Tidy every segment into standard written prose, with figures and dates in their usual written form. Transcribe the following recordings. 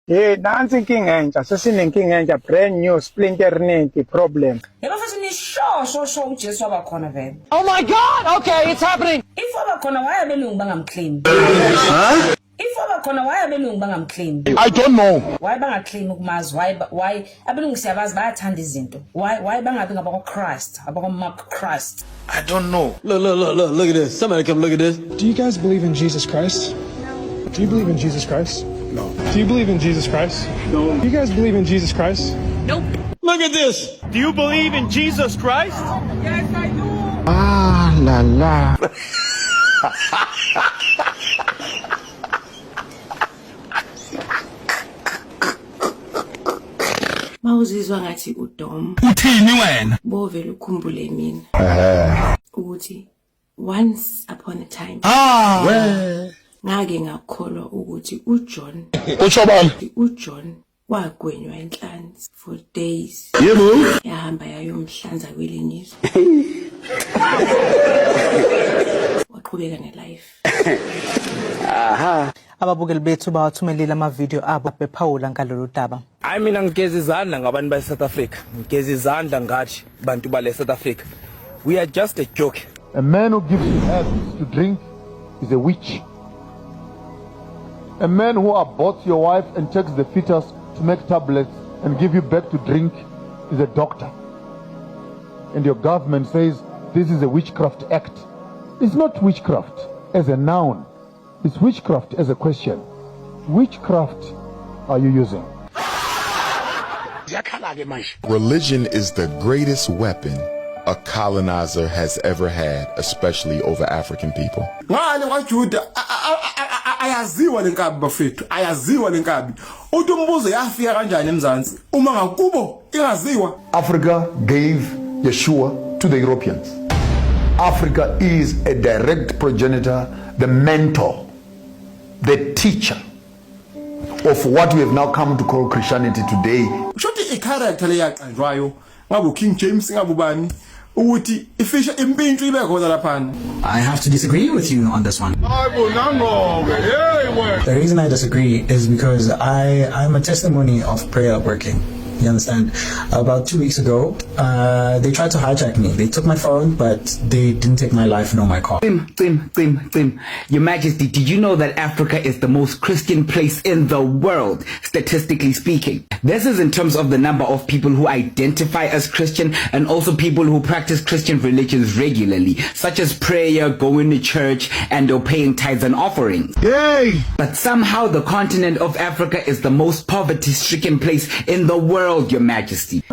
Nansi inkinga entsha sesinenkinga entsha brand new splinternity problem. Yebo futhi nisho uJesu wabakhona vele. Oh my God! Okay, it's happening. If wabakhona why abelungu bangamclaim? If wabakhona why abelungu bangamclaim? I don't know. Why bangaclaim ukumazi? Why abelungu siyabazi bayathanda izinto? Why bangabi ngabakho Christ? Abakho Mark Christ? I don't know. Look at this. Somebody come look at this. Do you guys believe in Jesus Christ? No. Do you believe in Jesus Christ? No. Do you believe in Jesus Christ? No. Do you guys believe in Jesus Christ? Nope. Look at this. Do you believe in Jesus Christ? Yes, I do. Ah la la. Mawuzizwa ngathi udom Uthini wena? bovela ukhumbule mina ukuthi once upon a time ngake ngakholwa ukuthi uJohn wagwenywa inhlanzi for days. Yebo. Yahamba yayomhlanza kwelinye izwe. Waqhubeka nelife. Ababukeli bethu bawathumelile amavideo abo bephawula ngalolu daba. Hayi mina ngigeza izandla ngabantu ba South Africa. Ngigeza izandla ngathi bantu ba South Africa. We are just a joke. A man who gives you herbs to drink is a witch. A man who aborts your wife and takes the fetus to make tablets and give you back to drink is a doctor. And your government says this is a witchcraft act. It's not witchcraft as a noun. It's witchcraft as a question. Witchcraft are you using? Religion is the greatest weapon a colonizer has ever had, especially over African people. Ngale kwaJuda ayaziwa lenkabi bafethu, ayaziwa lenkabi. Uthi umbuzo yafika kanjani eMzansi uma ngakubo ingaziwa. Africa gave Yeshua to the Europeans. Africa is a direct progenitor, the mentor, the teacher of what we have now come to call Christianity today. Shothi i-character leyaqanjwayo ngabu King James ngabubani ukuthi ifisha impintshwa ibe khona laphana. I have to disagree with you on this one. The reason I disagree is because I'm a testimony of prayer working. You understand? About 2 weeks ago, they tried to hijack me. They took my phone, but they didn't take my life nor my car. Your Majesty, did you know that Africa is the most Christian place in the world, statistically speaking? This is in terms of the number of people who identify as Christian and also people who practice Christian religions regularly, such as prayer, going to church, and paying tithes and offerings. Yay! But somehow the continent of Africa is the most poverty-stricken place in the world, Your Majesty.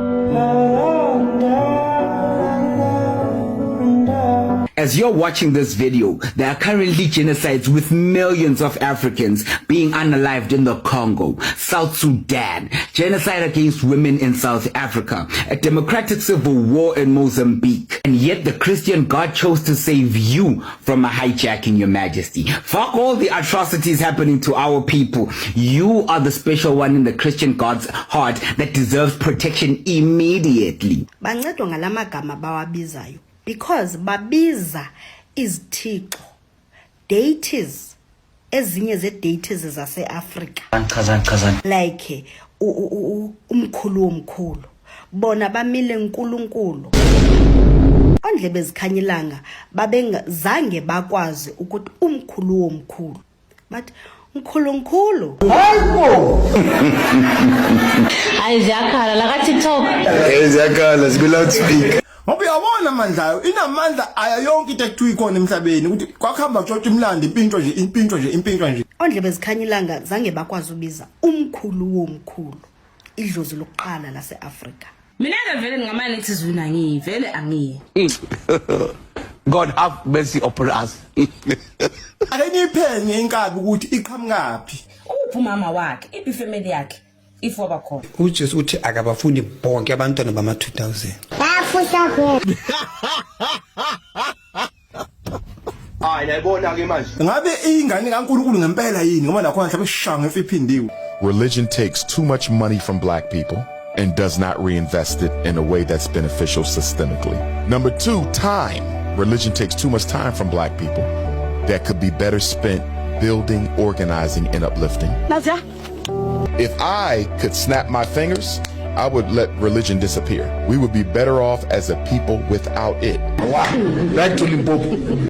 As you're watching this video, there are currently genocides with millions of Africans being unalived in the Congo, South Sudan, genocide against women in South Africa, a democratic civil war in Mozambique, and yet the Christian God chose to save you from a hijacking, Your Majesty. Fuck all the atrocities happening to our people. You are the special one in the Christian God's heart that deserves protection immediately. Bancedwa ngalamagama bawabizayo because babiza izithixo, deities, ezinye ze deities zase Africa. Like umkhulu womkhulu. Bona bamile nkulunkulu. Ondlebe zikhanyilanga babengazange bakwazi ukuthi umkhulu womkhulu. But mkhulu. Ayiziyakhala la ka TikTok. Eziyakhala sibe loudspeaker. Ngoba uyabona amandla inamandla aya yonke into ekuthiwa ikhona emhlabeni ukuthi kwakhamba kuxoxa imlando impintshwa nje. Ondlebe zikhanyilanga zange bakwazi ubiza umkhulu womkhulu. Idlozi lokuqala lase Africa. Mina vele ngamanje nithi zwina ngivele angiye. God have mercy upon us. Ake niphenye inkabi ukuthi iqhamukaphi. Uphi mama wakhe, iphi family yakhe? If wabakhona. uJesu uthi akabafuni bonke abantwana bama 2000. Hayi nayibona ke manje. Ngabe ingane kaNkulunkulu ngempela yini ngoba nakhona mhlawumbe shanga ephindiwe. Religion takes too much money from black people and does not reinvest it in a way that's beneficial systemically. Number 2, time. Religion takes too much time from black people that could be better spent building, organizing, and uplifting. If I could snap my fingers, I would let religion disappear. We would be better off as a people without it. Back to Limpopo.